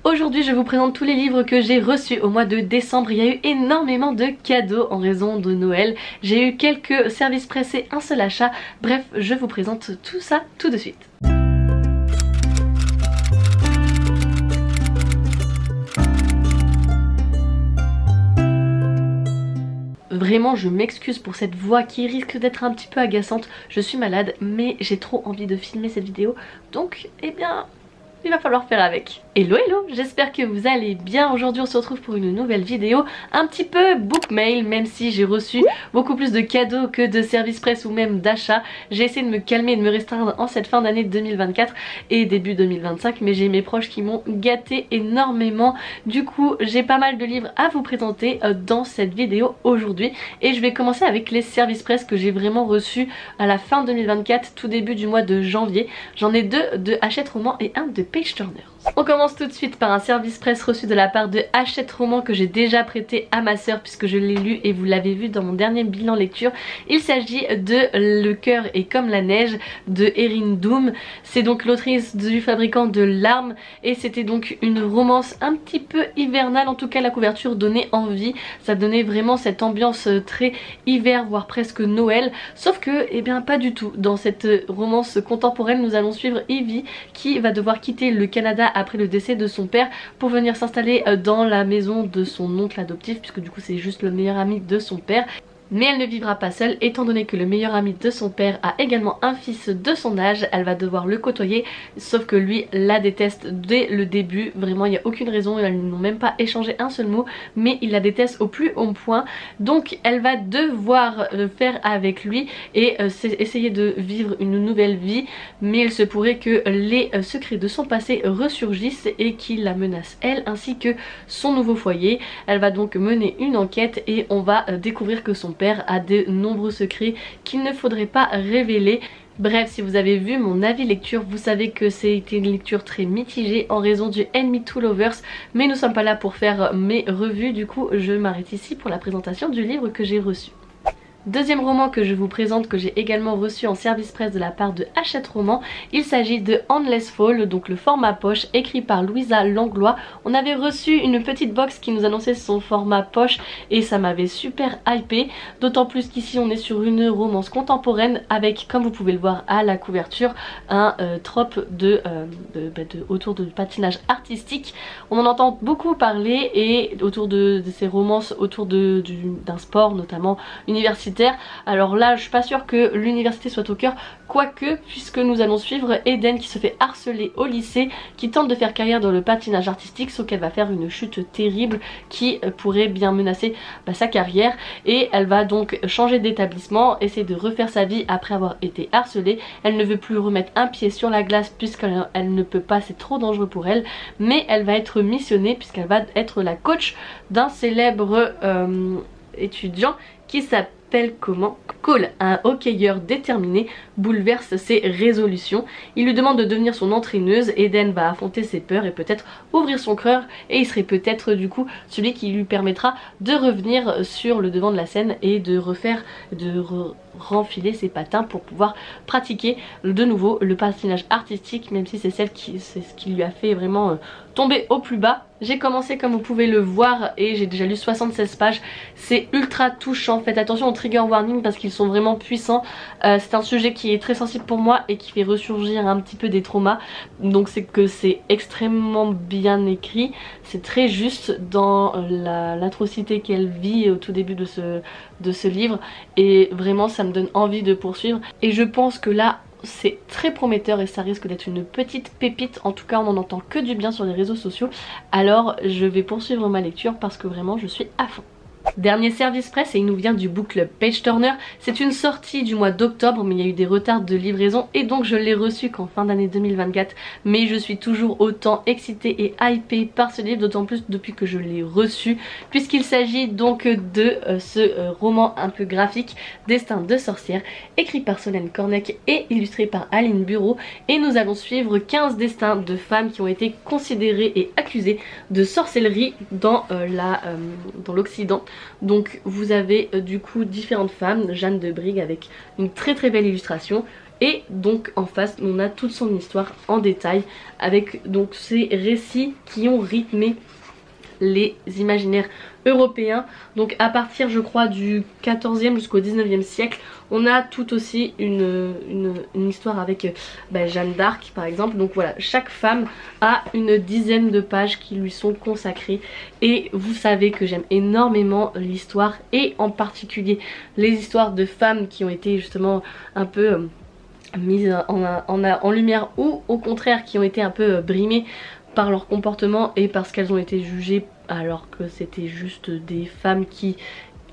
Aujourd'hui je vous présente tous les livres que j'ai reçus au mois de décembre. Il y a eu énormément de cadeaux en raison de Noël. J'ai eu quelques services presse et un seul achat. Bref, je vous présente tout ça tout de suite. Vraiment je m'excuse pour cette voix qui risque d'être un petit peu agaçante. Je suis malade mais j'ai trop envie de filmer cette vidéo. Donc eh bien il va falloir faire avec. Hello hello, j'espère que vous allez bien. Aujourd'hui on se retrouve pour une nouvelle vidéo un petit peu book mail, même si j'ai reçu beaucoup plus de cadeaux que de services presse ou même d'achats. J'ai essayé de me calmer et de me restreindre en cette fin d'année 2024 et début 2025, mais j'ai mes proches qui m'ont gâté énormément. Du coup j'ai pas mal de livres à vous présenter dans cette vidéo aujourd'hui, et je vais commencer avec les services presse que j'ai vraiment reçus à la fin 2024, tout début du mois de janvier. J'en ai deux de Hachette Roman et un de Page Turner. On commence tout de suite par un service presse reçu de la part de Hachette Roman que j'ai déjà prêté à ma soeur puisque je l'ai lu et vous l'avez vu dans mon dernier bilan lecture. Il s'agit de Le cœur est comme la neige de Erin Doom. C'est donc l'autrice du Fabricant de larmes et c'était donc une romance un petit peu hivernale. En tout cas la couverture donnait envie, ça donnait vraiment cette ambiance très hiver voire presque Noël, sauf que eh bien pas du tout. Dans cette romance contemporaine nous allons suivre Evie qui va devoir quitter le Canada après le décès de son père pour venir s'installer dans la maison de son oncle adoptif, puisque du coup c'est juste le meilleur ami de son père. Mais elle ne vivra pas seule étant donné que le meilleur ami de son père a également un fils de son âge. Elle va devoir le côtoyer, sauf que lui la déteste dès le début. Vraiment il n'y a aucune raison, ils n'ont même pas échangé un seul mot, mais il la déteste au plus haut point. Donc elle va devoir le faire avec lui et essayer de vivre une nouvelle vie. Mais il se pourrait que les secrets de son passé ressurgissent et qu'il la menacent elle ainsi que son nouveau foyer. Elle va donc mener une enquête et on va découvrir que son père a de nombreux secrets qu'il ne faudrait pas révéler. Bref, si vous avez vu mon avis lecture, vous savez que c'était une lecture très mitigée en raison du Enemy to Lovers, mais nous sommes pas là pour faire mes revues, du coup je m'arrête ici pour la présentation du livre que j'ai reçu. Deuxième roman que je vous présente, que j'ai également reçu en service presse de la part de Hachette Roman, il s'agit de Endless Fall, donc le format poche, écrit par Louisa Langlois. On avait reçu une petite box qui nous annonçait son format poche et ça m'avait super hypé, d'autant plus qu'ici on est sur une romance contemporaine avec, comme vous pouvez le voir à la couverture, un trope autour du patinage artistique. On en entend beaucoup parler et autour de ces romances autour d'un sport notamment universitaire. Alors là je suis pas sûre que l'université soit au cœur, quoique, puisque nous allons suivre Eden qui se fait harceler au lycée, qui tente de faire carrière dans le patinage artistique, sauf qu'elle va faire une chute terrible qui pourrait bien menacer sa carrière, et elle va donc changer d'établissement, essayer de refaire sa vie après avoir été harcelée. Elle ne veut plus remettre un pied sur la glace puisqu'elle ne peut pas, c'est trop dangereux pour elle, mais elle va être missionnée puisqu'elle va être la coach d'un célèbre étudiant qui s'appelle comment Cole, un hockeyeur déterminé, bouleverse ses résolutions. Il lui demande de devenir son entraîneuse. Eden va affronter ses peurs et peut-être ouvrir son cœur, et il serait peut-être du coup celui qui lui permettra de revenir sur le devant de la scène et de renfiler ses patins pour pouvoir pratiquer de nouveau le patinage artistique, même si c'est ce qui lui a fait vraiment tomber au plus bas. J'ai commencé comme vous pouvez le voir et j'ai déjà lu 76 pages, c'est ultra touchant. Faites attention aux trigger warnings parce qu'ils sont vraiment puissants. C'est un sujet qui est très sensible pour moi et qui fait ressurgir un petit peu des traumas, donc c'est que c'est extrêmement bien écrit, c'est très juste dans l'atrocité qu'elle vit au tout début de ce livre, et vraiment ça me donne envie de poursuivre, et je pense que là c'est très prometteur et ça risque d'être une petite pépite. En tout cas on n'en entend que du bien sur les réseaux sociaux, alors je vais poursuivre ma lecture parce que vraiment je suis à fond. Dernier service presse et il nous vient du book club Page Turner. C'est une sortie du mois d'octobre mais il y a eu des retards de livraison et donc je l'ai reçu qu'en fin d'année 2024, mais je suis toujours autant excitée et hypée par ce livre, d'autant plus depuis que je l'ai reçu, puisqu'il s'agit donc de ce roman un peu graphique, Destin de sorcière, écrit par Solène Cornec et illustré par Aline Bureau, et nous allons suivre 15 destins de femmes qui ont été considérées et accusées de sorcellerie dans l'Occident. Donc vous avez du coup différentes femmes, Jeanne de Brigue avec une très belle illustration, Et donc en face on a toute son histoire en détail avec donc ces récits qui ont rythmé les imaginaires européens. Donc à partir je crois du 14e jusqu'au 19e siècle, on a tout aussi une histoire avec Jeanne d'Arc par exemple. Donc voilà, chaque femme a une dizaine de pages qui lui sont consacrées. Et vous savez que j'aime énormément l'histoire et en particulier les histoires de femmes qui ont été justement un peu mises en lumière ou au contraire qui ont été un peu brimées par leur comportement et parce qu'elles ont été jugées alors que c'était juste des femmes qui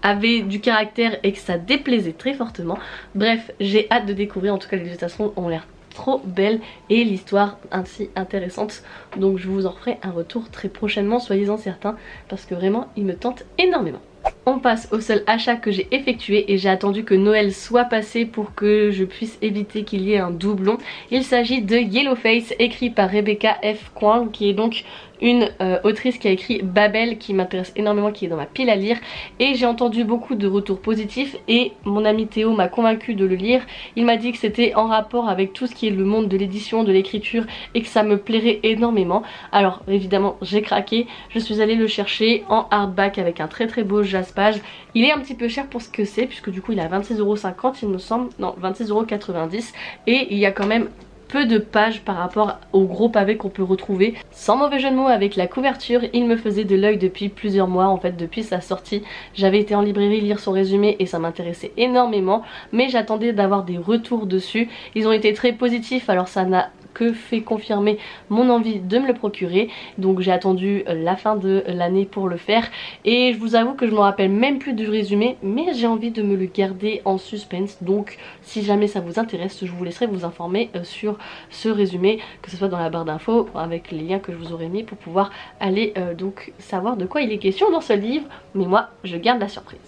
avaient du caractère et que ça déplaisait très fortement. Bref, j'ai hâte de découvrir, en tout cas les illustrations ont l'air trop belles et l'histoire ainsi intéressante, donc je vous en ferai un retour très prochainement, soyez-en certains, parce que vraiment il me tente énormément. On passe au seul achat que j'ai effectué et j'ai attendu que Noël soit passé pour que je puisse éviter qu'il y ait un doublon. Il s'agit de Yellowface, écrit par Rebecca F. Kuang, qui est donc une autrice qui a écrit Babel, qui m'intéresse énormément, qui est dans ma pile à lire. Et j'ai entendu beaucoup de retours positifs et mon ami Théo m'a convaincu de le lire. Il m'a dit que c'était en rapport avec tout ce qui est le monde de l'édition, de l'écriture et que ça me plairait énormément. Alors évidemment j'ai craqué, je suis allée le chercher en hardback avec un très beau jaspage. Il est un petit peu cher pour ce que c'est puisque du coup il est à 26,50 € il me semble, non 26,90 € et il y a quand même peu de pages par rapport au gros pavé qu'on peut retrouver. Sans mauvais jeu de mots, avec la couverture, il me faisait de l'œil depuis plusieurs mois, en fait depuis sa sortie. J'avais été en librairie lire son résumé et ça m'intéressait énormément, mais j'attendais d'avoir des retours dessus. Ils ont été très positifs, alors ça n'a que fait confirmer mon envie de me le procurer. Donc j'ai attendu la fin de l'année pour le faire et je vous avoue que je me rappelle même plus du résumé, mais j'ai envie de me le garder en suspense. Donc si jamais ça vous intéresse, je vous laisserai vous informer sur ce résumé, que ce soit dans la barre d'infos avec les liens que je vous aurai mis pour pouvoir aller donc savoir de quoi il est question dans ce livre. Mais moi je garde la surprise.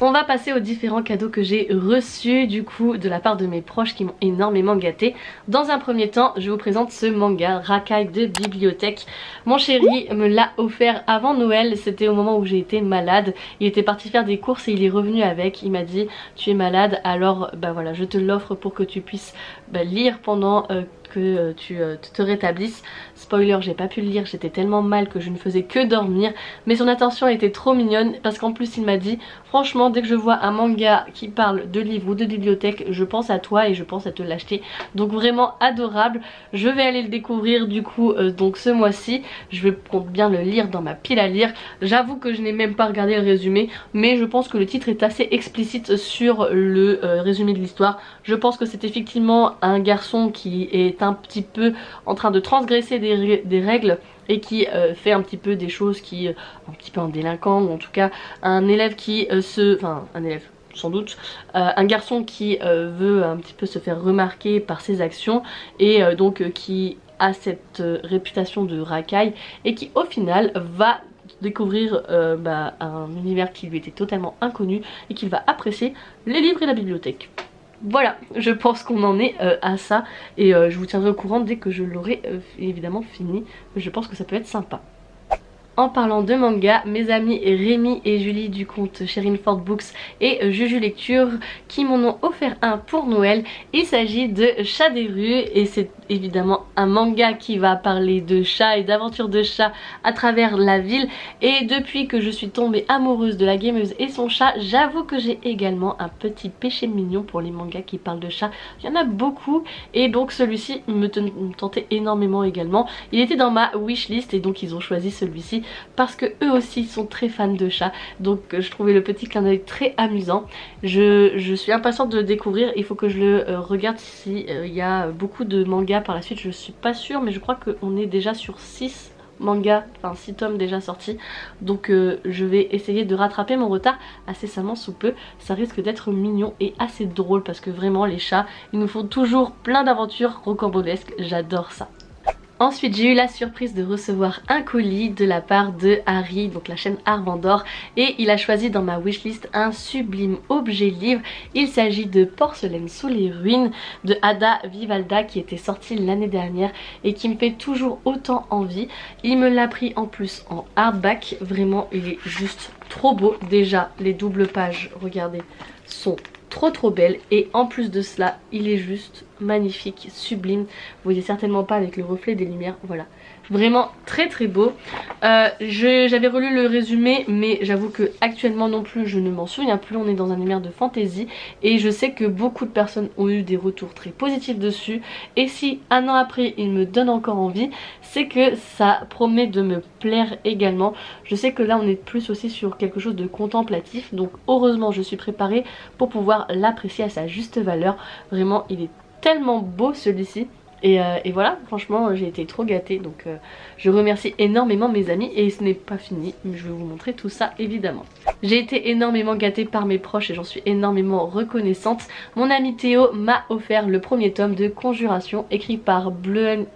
On va passer aux différents cadeaux que j'ai reçus du coup de la part de mes proches qui m'ont énormément gâtée. Dans un premier temps, je vous présente ce manga Racaille de bibliothèque. Mon chéri me l'a offert avant Noël, c'était au moment où j'ai été malade. Il était parti faire des courses et il est revenu avec. Il m'a dit tu es malade, alors bah voilà, je te l'offre pour que tu puisses lire pendant que tu te rétablisses. Spoiler, j'ai pas pu le lire, j'étais tellement mal que je ne faisais que dormir, mais son attention était trop mignonne parce qu'en plus il m'a dit franchement dès que je vois un manga qui parle de livres ou de bibliothèque, je pense à toi et je pense à te l'acheter. Donc vraiment adorable. Je vais aller le découvrir du coup donc ce mois-ci. Je compte bien le lire dans ma pile à lire. J'avoue que je n'ai même pas regardé le résumé, mais je pense que le titre est assez explicite sur le résumé de l'histoire. Je pense que c'est effectivement un garçon qui est un petit peu en train de transgresser des règles et qui fait un petit peu des choses qui un petit peu en délinquant, ou en tout cas un élève qui un élève sans doute, un garçon qui veut un petit peu se faire remarquer par ses actions et donc qui a cette réputation de racaille et qui au final va découvrir un univers qui lui était totalement inconnu et qu'il va apprécier les livres et la bibliothèque. Voilà, je pense qu'on en est à ça et je vous tiendrai au courant dès que je l'aurai évidemment fini. Je pense que ça peut être sympa. En parlant de manga, mes amis Rémi et Julie du compte Sherin Ford Books et Juju Lecture qui m'en ont offert un pour Noël. Il s'agit de Chat des rues et c'est évidemment un manga qui va parler de chats et d'aventures de chats à travers la ville. Et depuis que je suis tombée amoureuse de la gameuse et son chat, j'avoue que j'ai également un petit péché mignon pour les mangas qui parlent de chats. Il y en a beaucoup et donc celui-ci me tentait énormément également. Il était dans ma wishlist et donc ils ont choisi celui-ci parce que eux aussi sont très fans de chats, donc je trouvais le petit clin d'œil très amusant. Je suis impatiente de le découvrir, il faut que je le regarde si il y a beaucoup de mangas par la suite, je suis pas sûre mais je crois qu'on est déjà sur 6 mangas, enfin 6 tomes déjà sortis, donc je vais essayer de rattraper mon retard incessamment sous peu. Ça risque d'être mignon et assez drôle parce que vraiment les chats ils nous font toujours plein d'aventures rocambolesques, j'adore ça. Ensuite j'ai eu la surprise de recevoir un colis de la part de Harry, donc la chaîne Arvandor, et il a choisi dans ma wishlist un sublime objet livre. Il s'agit de Porcelaine sous les ruines de Ada Vivalda qui était sorti l'année dernière et qui me fait toujours autant envie. Il me l'a pris en plus en hardback, vraiment il est juste trop beau. Déjà les doubles pages, regardez, sont trop belle et en plus de cela il est juste magnifique, sublime. Vous voyez certainement pas avec le reflet des lumières, voilà. Vraiment très beau. J'avais relu le résumé mais j'avoue que actuellement non plus je ne m'en souviens plus. On est dans un univers de fantasy et je sais que beaucoup de personnes ont eu des retours très positifs dessus. Et si un an après il me donne encore envie, c'est que ça promet de me plaire également. Je sais que là on est plus aussi sur quelque chose de contemplatif, donc heureusement je suis préparée pour pouvoir l'apprécier à sa juste valeur. Vraiment il est tellement beau celui-ci. Et voilà, franchement j'ai été trop gâtée, donc je remercie énormément mes amis et ce n'est pas fini, mais je vais vous montrer tout ça évidemment. J'ai été énormément gâtée par mes proches et j'en suis énormément reconnaissante. Mon ami Théo m'a offert le premier tome de Conjuration écrit par Bleuen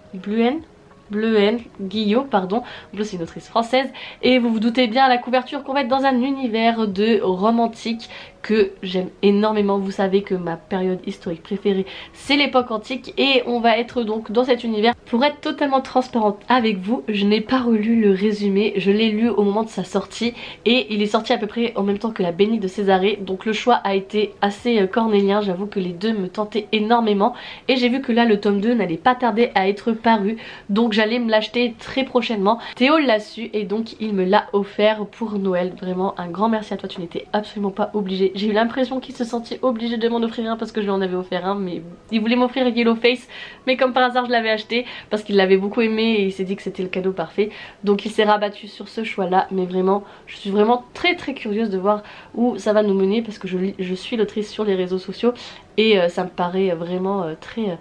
Guillot, pardon. En plus c'est une autrice française et vous vous doutez bien à la couverture qu'on va être dans un univers de romantique que j'aime énormément. Vous savez que ma période historique préférée c'est l'époque antique et on va être donc dans cet univers. Pour être totalement transparente avec vous, je n'ai pas relu le résumé, je l'ai lu au moment de sa sortie et il est sorti à peu près en même temps que La Bénie de Césarée, donc le choix a été assez cornélien. J'avoue que les deux me tentaient énormément et j'ai vu que là le tome 2 n'allait pas tarder à être paru, donc j'allais me l'acheter très prochainement. Théo l'a su et donc il me l'a offert pour Noël. Vraiment un grand merci à toi, tu n'étais absolument pas obligé. J'ai eu l'impression qu'il se sentit obligé de m'en offrir un parce que je lui en avais offert un, mais il voulait m'offrir Yellowface, mais comme par hasard je l'avais acheté parce qu'il l'avait beaucoup aimé et il s'est dit que c'était le cadeau parfait, donc il s'est rabattu sur ce choix là. Mais vraiment je suis vraiment très curieuse de voir où ça va nous mener parce que je suis l'autrice sur les réseaux sociaux et ça me paraît vraiment très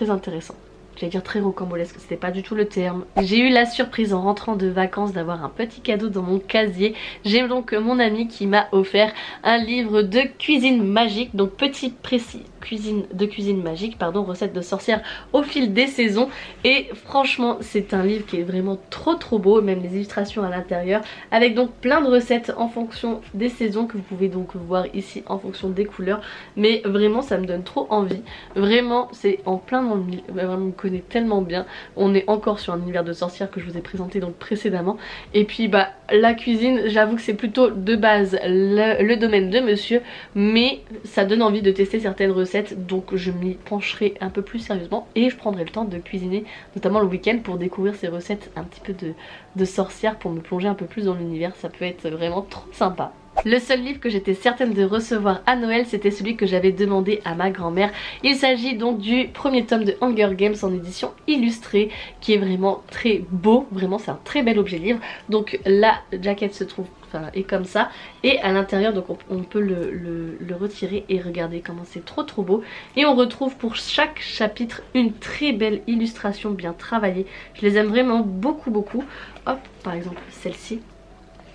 intéressant. J'allais dire très rocambolesque, c'était pas du tout le terme. J'ai eu la surprise en rentrant de vacances d'avoir un petit cadeau dans mon casier. J'ai donc mon ami qui m'a offert un livre de cuisine magique, donc petit précis cuisine magique, pardon, recettes de sorcières au fil des saisons. Et franchement c'est un livre qui est vraiment trop beau, même les illustrations à l'intérieur, avec donc plein de recettes en fonction des saisons que vous pouvez donc voir ici en fonction des couleurs. Mais vraiment ça me donne trop envie, vraiment c'est en plein dans le mille, vraiment on me connaît tellement bien. On est encore sur un univers de sorcières que je vous ai présenté donc précédemment. Et puis bah la cuisine, j'avoue que c'est plutôt de base le domaine de monsieur, mais ça donne envie de tester certaines recettes, donc je m'y pencherai un peu plus sérieusement et je prendrai le temps de cuisiner notamment le week-end pour découvrir ces recettes un petit peu de sorcières, pour me plonger un peu plus dans l'univers. Ça peut être vraiment trop sympa. Le seul livre que j'étais certaine de recevoir à Noël, c'était celui que j'avais demandé à ma grand-mère. Il s'agit donc du premier tome de Hunger Games en édition illustrée, qui est vraiment très beau, vraiment c'est un très bel objet livre. Donc la jaquette se trouve, enfin est comme ça, et à l'intérieur donc on peut le retirer et regardez comment c'est trop beau. Et on retrouve pour chaque chapitre une très belle illustration bien travaillée. Je les aime vraiment beaucoup. Hop, par exemple celle-ci,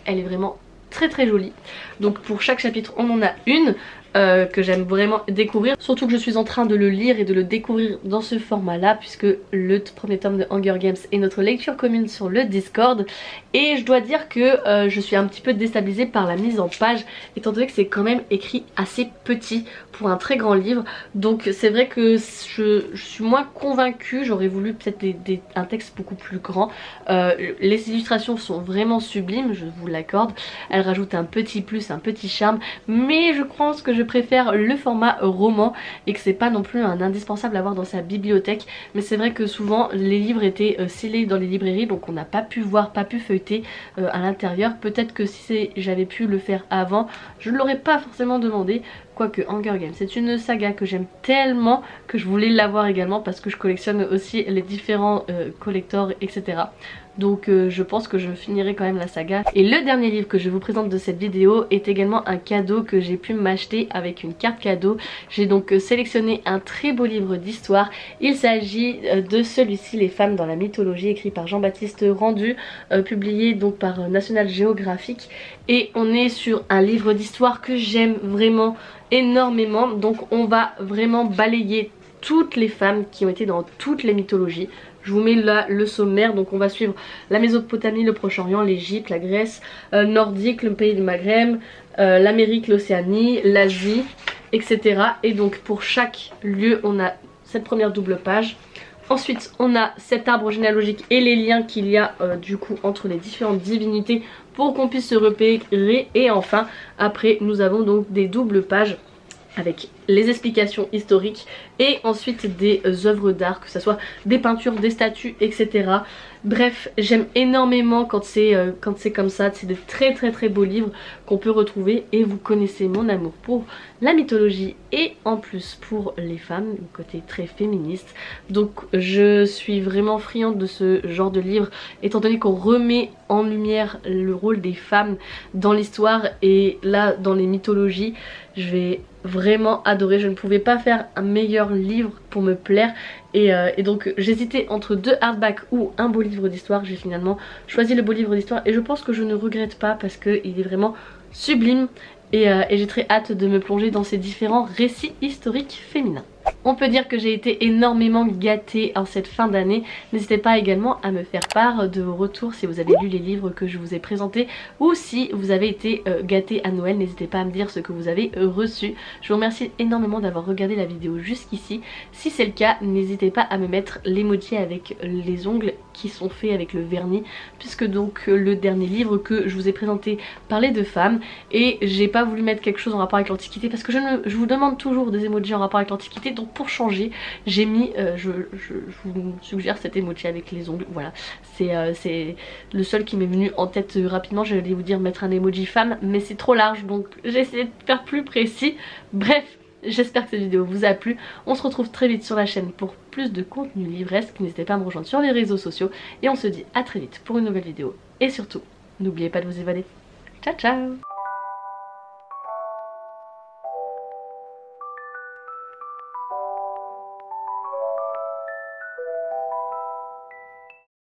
elle est vraiment très jolie. Donc pour chaque chapitre on en a une que j'aime vraiment découvrir, surtout que je suis en train de le lire et de le découvrir dans ce format là, puisque le premier tome de Hunger Games est notre lecture commune sur le Discord. Et je dois dire que je suis un petit peu déstabilisée par la mise en page, étant donné que c'est quand même écrit assez petit pour un très grand livre. Donc c'est vrai que je suis moins convaincue, j'aurais voulu peut-être un texte beaucoup plus grand. Les illustrations sont vraiment sublimes, je vous l'accorde, elles rajoutent un petit plus, un petit charme, mais je pense que je préfère le format roman et que c'est pas non plus un indispensable à avoir dans sa bibliothèque. Mais c'est vrai que souvent les livres étaient scellés dans les librairies, donc on n'a pas pu voir, pas pu feuilleter à l'intérieur. Peut-être que si j'avais pu le faire avant, je ne l'aurais pas forcément demandé. Quoique Hunger Games, c'est une saga que j'aime tellement que je voulais l'avoir également parce que je collectionne aussi les différents collectors, etc. Donc je pense que je finirai quand même la saga. Et le dernier livre que je vous présente de cette vidéo est également un cadeau que j'ai pu m'acheter avec une carte cadeau. J'ai donc sélectionné un très beau livre d'histoire. Il s'agit de celui-ci, Les femmes dans la mythologie, écrit par Jean-Baptiste Rendu, publié donc par National Geographic. Et on est sur un livre d'histoire que j'aime vraiment énormément. Donc on va vraiment balayer toutes les femmes qui ont été dans toutes les mythologies. Je vous mets là le sommaire, donc on va suivre la Mésopotamie, le Proche-Orient, l'Égypte, la Grèce, nordique, le pays du Maghreb, l'Amérique, l'Océanie, l'Asie, etc. Et donc pour chaque lieu on a cette première double page Ensuite on a cet arbre généalogique et les liens qu'il y a du coup entre les différentes divinités pour qu'on puisse se repérer. Et enfin après nous avons donc des doubles pages avec les explications historiques et ensuite des œuvres d'art, que ce soit des peintures, des statues, etc. Bref, j'aime énormément quand c'est comme ça, c'est de très beaux livres qu'on peut retrouver. Et vous connaissez mon amour pour la mythologie et en plus pour les femmes, le côté très féministe. Donc je suis vraiment friande de ce genre de livre, étant donné qu'on remet en lumière le rôle des femmes dans l'histoire. Et là, dans les mythologies, je vais vraiment adorer. Je ne pouvais pas faire un meilleur livre pour me plaire. Et donc j'hésitais entre deux hardbacks ou un beau livre d'histoire. J'ai finalement choisi le beau livre d'histoire et je pense que je ne regrette pas parce qu'il est vraiment sublime. Et j'ai très hâte de me plonger dans ces différents récits historiques féminins. On peut dire que j'ai été énormément gâtée en cette fin d'année. N'hésitez pas également à me faire part de vos retours si vous avez lu les livres que je vous ai présentés ou si vous avez été gâtés à Noël. N'hésitez pas à me dire ce que vous avez reçu. Je vous remercie énormément d'avoir regardé la vidéo jusqu'ici. Si c'est le cas, n'hésitez pas à me mettre l'emoji avec les ongles qui sont faits avec le vernis, puisque donc le dernier livre que je vous ai présenté parlait de femmes et j'ai pas voulu mettre quelque chose en rapport avec l'Antiquité parce que je vous demande toujours des emojis en rapport avec l'Antiquité. Donc pour changer, j'ai mis, je vous suggère cet emoji avec les ongles. Voilà, c'est le seul qui m'est venu en tête rapidement. J'allais vous dire mettre un emoji femme, mais c'est trop large, donc j'ai essayé de faire plus précis. Bref, j'espère que cette vidéo vous a plu. On se retrouve très vite sur la chaîne pour plus de contenu livresque. N'hésitez pas à me rejoindre sur les réseaux sociaux et on se dit à très vite pour une nouvelle vidéo. Et surtout, n'oubliez pas de vous évader. Ciao ciao.